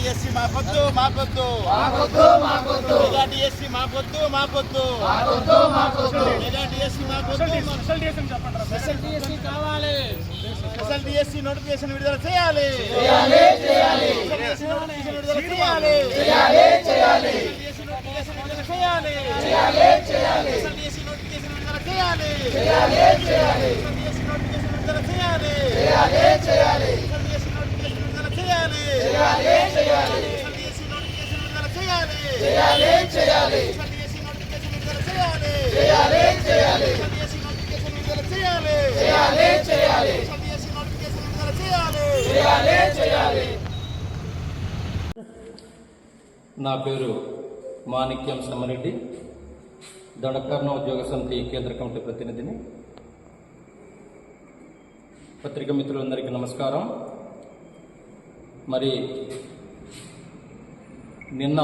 DSC మాకొద్దు మాకొద్దు mega DSC మాకొద్దు మాకొద్దు మెగా డిఎస్సి మాకొద్దు. స్పెషల్ డిఎస్సి కావాలి. స్పెషల్ డిఎస్సి నోటిఫికేషన్ విడుదల చేయాలి. విడుదల చేయాలి. నా పేరు మాణిక్యం సమరెడ్డి, దొండకర్ణ ఉద్యోగ సమితి కేంద్ర కమిటీ ప్రతినిధిని. పత్రికా మిత్రులందరికీ నమస్కారం. మరి నిన్న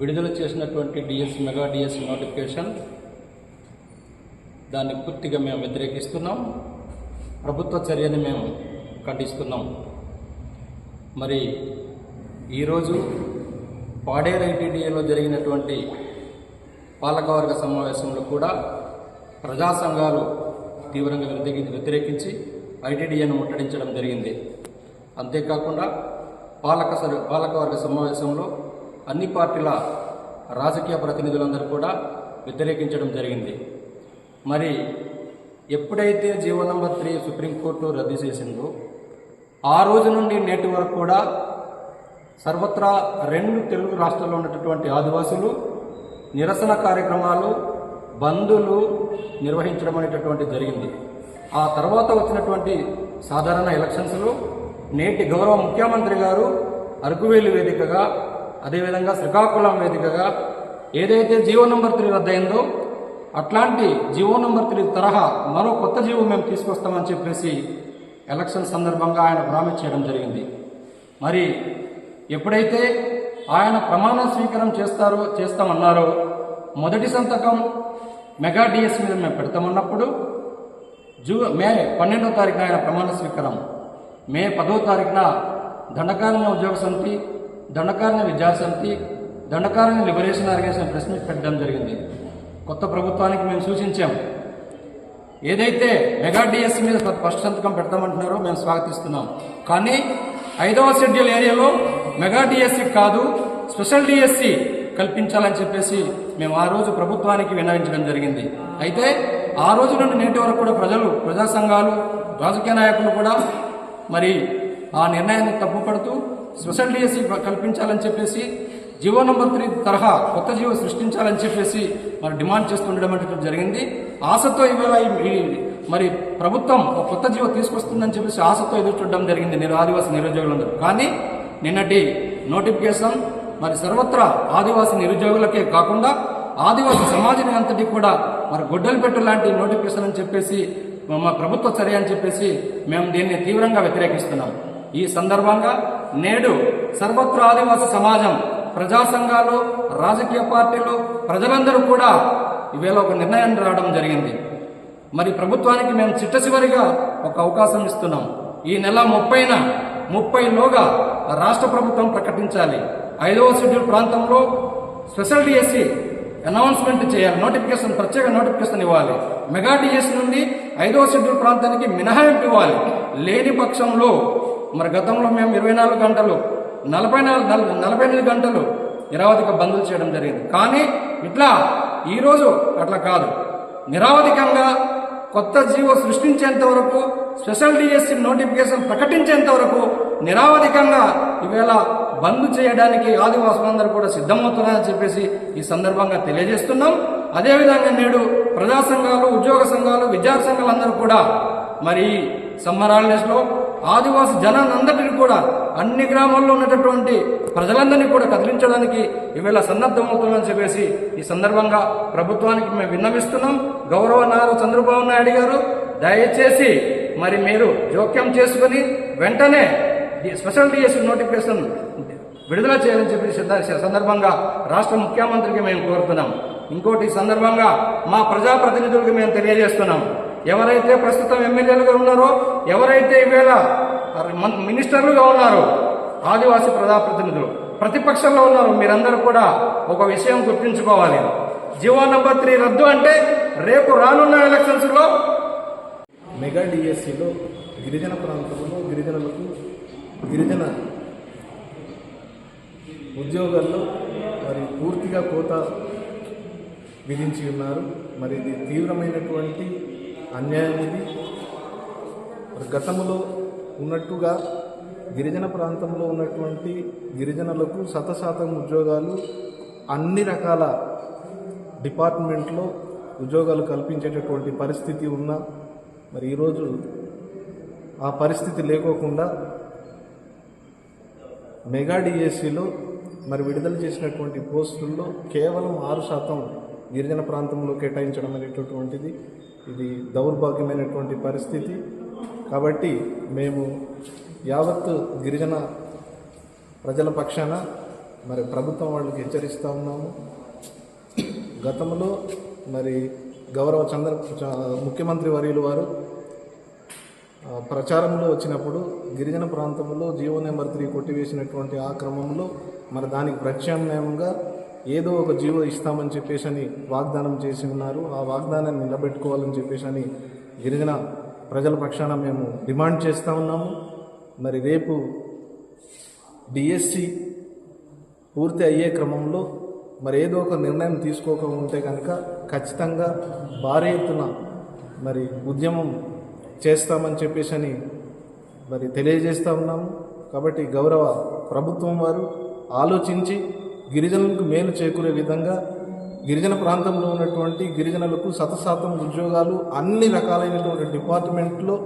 విడుదల చేసినటువంటి డిఎస్సి మెగా డిఎస్సి నోటిఫికేషన్, దాన్ని పూర్తిగా మేము వ్యతిరేకిస్తున్నాం. ప్రభుత్వ చర్యని మేము ఖండిస్తున్నాం. మరి ఈరోజు పాడేరు ఐటీడీఏలో జరిగినటువంటి పాలకవర్గ సమావేశంలో కూడా ప్రజా సంఘాలు తీవ్రంగా వ్యతిరేకించి ఐటీడీఏను ముట్టడించడం జరిగింది. అంతేకాకుండా పాలకవర్గ సమావేశంలో అన్ని పార్టీల రాజకీయ ప్రతినిధులందరూ కూడా వ్యతిరేకించడం జరిగింది. మరి ఎప్పుడైతే జీవో నంబర్ 3 సుప్రీంకోర్టు రద్దు చేసిందో ఆ రోజు నుండి నేటి వరకు కూడా సర్వత్రా 2 తెలుగు రాష్ట్రాల్లో ఉన్నటువంటి ఆదివాసులు నిరసన కార్యక్రమాలు, బందులు నిర్వహించడం అనేటటువంటి జరిగింది. ఆ తర్వాత వచ్చినటువంటి సాధారణ ఎలక్షన్స్లో నేటి గౌరవ ముఖ్యమంత్రి గారు అరకువేలి వేదికగా, అదేవిధంగా శ్రీకాకుళం వేదికగా ఏదైతే జీవో నంబర్ 3 రద్దయిందో అట్లాంటి జీవో నంబర్ 3 తరహా మరో కొత్త జీవో మేము తీసుకొస్తామని చెప్పేసి ఎలక్షన్ సందర్భంగా ఆయన ప్రామిస్ చేయడం జరిగింది. మరి ఎప్పుడైతే ఆయన ప్రమాణ స్వీకారం చేస్తామన్నారో మొదటి సంతకం మెగా డిఎస్ మీద మేము పెడతామన్నప్పుడు మే 12వ తారీఖున ఆయన ప్రమాణ స్వీకారం, మే 10వ తారీఖున దండకారణ్య ఉద్యోగ సమితి, దండకారణ్య విద్యార్థి సమితి, Dandakaranya liberation organisation press meet పెట్టడం జరిగింది. కొత్త ప్రభుత్వానికి మేము సూచించాం. ఏదైతే మెగా డిఎస్సి మీద ఫస్ట్ సంతకం పెడతామంటున్నారో మేము స్వాగతిస్తున్నాం. కానీ 5వ షెడ్యూల్ ఏరియాలో మెగా డిఎస్సి కాదు, స్పెషల్ డిఎస్సి కల్పించాలని చెప్పేసి మేము ఆ రోజు ప్రభుత్వానికి విన్నవించడం జరిగింది. అయితే ఆ రోజు నుండి నేటి వరకు కూడా ప్రజా సంఘాలు, రాజకీయ నాయకులు కూడా మరి ఆ నిర్ణయాన్ని తప్పుపడుతూ స్పెషల్ డిఎస్సి కల్పించాలని చెప్పేసి జీవో నంబర్ 3 తరహా కొత్త జీవో సృష్టించాలని చెప్పేసి మరి డిమాండ్ చేస్తుండడం అంటే జరిగింది. ఆశతో ఇవాళ మరి ప్రభుత్వం కొత్త జీవో తీసుకొస్తుందని చెప్పేసి ఆశతో ఎదురు చూడడం జరిగింది ఆదివాసీ నిరుద్యోగులందరూ. కానీ నిన్నటి నోటిఫికేషన్ మరి సర్వత్రా ఆదివాసీ నిరుద్యోగులకే కాకుండా ఆదివాసీ సమాజం అంతటి కూడా మరి గొడ్డలు పెట్టు లాంటి నోటిఫికేషన్ అని చెప్పేసి మా ప్రభుత్వ చర్య అని చెప్పేసి మేము దీన్ని తీవ్రంగా వ్యతిరేకిస్తున్నాం. ఈ సందర్భంగా నేడు సర్వత్రా ఆదివాసీ సమాజం, ప్రజా సంఘాలు, రాజకీయ పార్టీలు, ప్రజలందరూ కూడా ఈవేళ ఒక నిర్ణయాన్ని రావడం జరిగింది. మరి ప్రభుత్వానికి మేము చిట్టచివరిగా ఒక అవకాశం ఇస్తున్నాం. ఈ నెల 30లోగా రాష్ట్ర ప్రభుత్వం ప్రకటించాలి. 5వ షెడ్యూల్ ప్రాంతంలో స్పెషల్ డిఎస్సి అనౌన్స్మెంట్ చేయాలి, ప్రత్యేక నోటిఫికేషన్ ఇవ్వాలి. మెగా డిఎస్సి నుండి 5వ షెడ్యూల్ ప్రాంతానికి మినహాయింపు ఇవ్వాలి. లేని పక్షంలో మరి గతంలో మేము 24 గంటలు 48 గంటలు నిరవధిక బందులు చేయడం జరిగింది. కానీ ఇట్లా ఈరోజు అట్లా కాదు, నిరవధికంగా కొత్త జీవో సృష్టించేంత వరకు, స్పెషల్ డిఎస్సి నోటిఫికేషన్ ప్రకటించేంత వరకు నిరవధికంగా ఈవేళ బంద్ చేయడానికి ఆదివాసులందరూ కూడా సిద్ధమవుతున్నారని చెప్పేసి ఈ సందర్భంగా తెలియజేస్తున్నాం. అదేవిధంగా నేడు ప్రజా సంఘాలు, ఉద్యోగ సంఘాలు, విద్యార్థి సంఘాలందరూ కూడా మరి సమ్మర్ హాలిడేస్లో ఆదివాసీ జనాలందరినీ కూడా అన్ని గ్రామాల్లో ఉన్నటువంటి ప్రజలందరినీ కూడా కదిలించడానికి ఈవేళ సన్నద్ధమవుతుందని చెప్పేసి ఈ సందర్భంగా ప్రభుత్వానికి మేము విన్నవిస్తున్నాం. గౌరవ నారా చంద్రబాబు నాయుడు గారు దయచేసి మరి మీరు జోక్యం చేసుకుని వెంటనే స్పెషల్ డిఎస్సి నోటిఫికేషన్ విడుదల చేయాలని చెప్పి సందర్భంగా రాష్ట్ర ముఖ్యమంత్రికి మేము కోరుతున్నాం. ఇంకోటి సందర్భంగా మా ప్రజాప్రతినిధులకు మేము తెలియజేస్తున్నాం. ఎవరైతే ప్రస్తుతం ఎమ్మెల్యేలుగా ఉన్నారో, ఎవరైతే ఈవేళ మినిస్టర్లుగా ఉన్నారో ఆదివాసీ ప్రజాప్రతినిధులు ప్రతిపక్షంలో ఉన్నారు. మీరందరూ కూడా ఒక విషయం గుర్తుంచుకోవాలి. జీవో నంబర్ 3 రద్దు అంటే రేపు రానున్న ఎలక్షన్స్లో మెగా డిఎస్సిలో గిరిజన ప్రాంతంలో గిరిజనులకు గిరిజన ఉద్యోగాల్లో మరి పూర్తిగా కోత విధించి ఉన్నారు. మరి ఇది తీవ్రమైనటువంటి అన్యాయం. ఇది మరి గతంలో ఉన్నట్టుగా గిరిజన ప్రాంతంలో ఉన్నటువంటి గిరిజనులకు 100% ఉద్యోగాలు అన్ని రకాల డిపార్ట్మెంట్లో ఉద్యోగాలు కల్పించేటటువంటి పరిస్థితి ఉన్నా మరి ఈరోజు ఆ పరిస్థితి లేకోకుండా మెగా డిఎస్సిలో మరి విడుదల చేసినటువంటి పోస్టుల్లో కేవలం 6% గిరిజన ప్రాంతంలో కేటాయించడం అనేటటువంటిది ఇది దౌర్భాగ్యమైనటువంటి పరిస్థితి. కాబట్టి మేము యావత్తు గిరిజన ప్రజల పక్షాన మరి ప్రభుత్వం వాళ్ళకి హెచ్చరిస్తూ ఉన్నాము. గతంలో మరి గౌరవ ముఖ్యమంత్రి వర్యులు వారు ప్రచారంలో వచ్చినప్పుడు గిరిజన ప్రాంతంలో జీవో నెంబర్ 3 కొట్టివేసినటువంటి ఆ క్రమంలో మరి దానికి ప్రత్యామ్నాయంగా ఏదో ఒక జీవో ఇస్తామని చెప్పేసి వాగ్దానం చేసి ఉన్నారు. ఆ వాగ్దానాన్ని నిలబెట్టుకోవాలని చెప్పేసి గిరిజన ప్రజల పక్షాన మేము డిమాండ్ చేస్తూ ఉన్నాము. మరి రేపు డిఎస్సి పూర్తి అయ్యే క్రమంలో మరి ఏదో ఒక నిర్ణయం తీసుకోక ఉంటే కనుక ఖచ్చితంగా భారీ ఎత్తున మరి ఉద్యమం చేస్తామని చెప్పేసి మరి తెలియజేస్తూ ఉన్నాము. కాబట్టి గౌరవ ప్రభుత్వం వారు ఆలోచించి గిరిజనులకు మేలు చేకూరే విధంగా గిరిజన ప్రాంతంలో ఉన్నటువంటి గిరిజనులకు 100% ఉద్యోగాలు అన్ని రకాలైనటువంటి డిపార్ట్మెంట్లో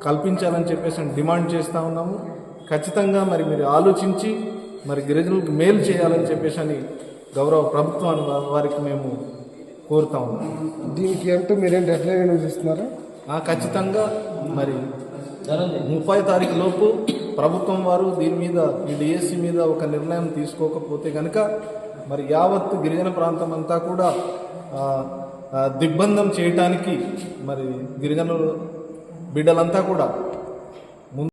కల్పించాలని చెప్పేసి డిమాండ్ చేస్తూ ఉన్నాము. ఖచ్చితంగా మరి మీరు ఆలోచించి మరి గిరిజనులకు మేలు చేయాలని చెప్పేసి గౌరవ ప్రభుత్వాన్ని వారికి మేము కోరుతా ఉన్నాము. దీనికి అంటూ మీరేం డెడ్లైన్ చూస్తున్నారా? ఖచ్చితంగా మరి 30 తారీఖు లోపు ప్రభుత్వం వారు దీని మీద ఈ డిఎస్సి మీద ఒక నిర్ణయం తీసుకోకపోతే కనుక మరి యావత్తు గిరిజన ప్రాంతం అంతా కూడా దిగ్బంధం చేయటానికి మరి గిరిజనులు బిడ్డలంతా కూడా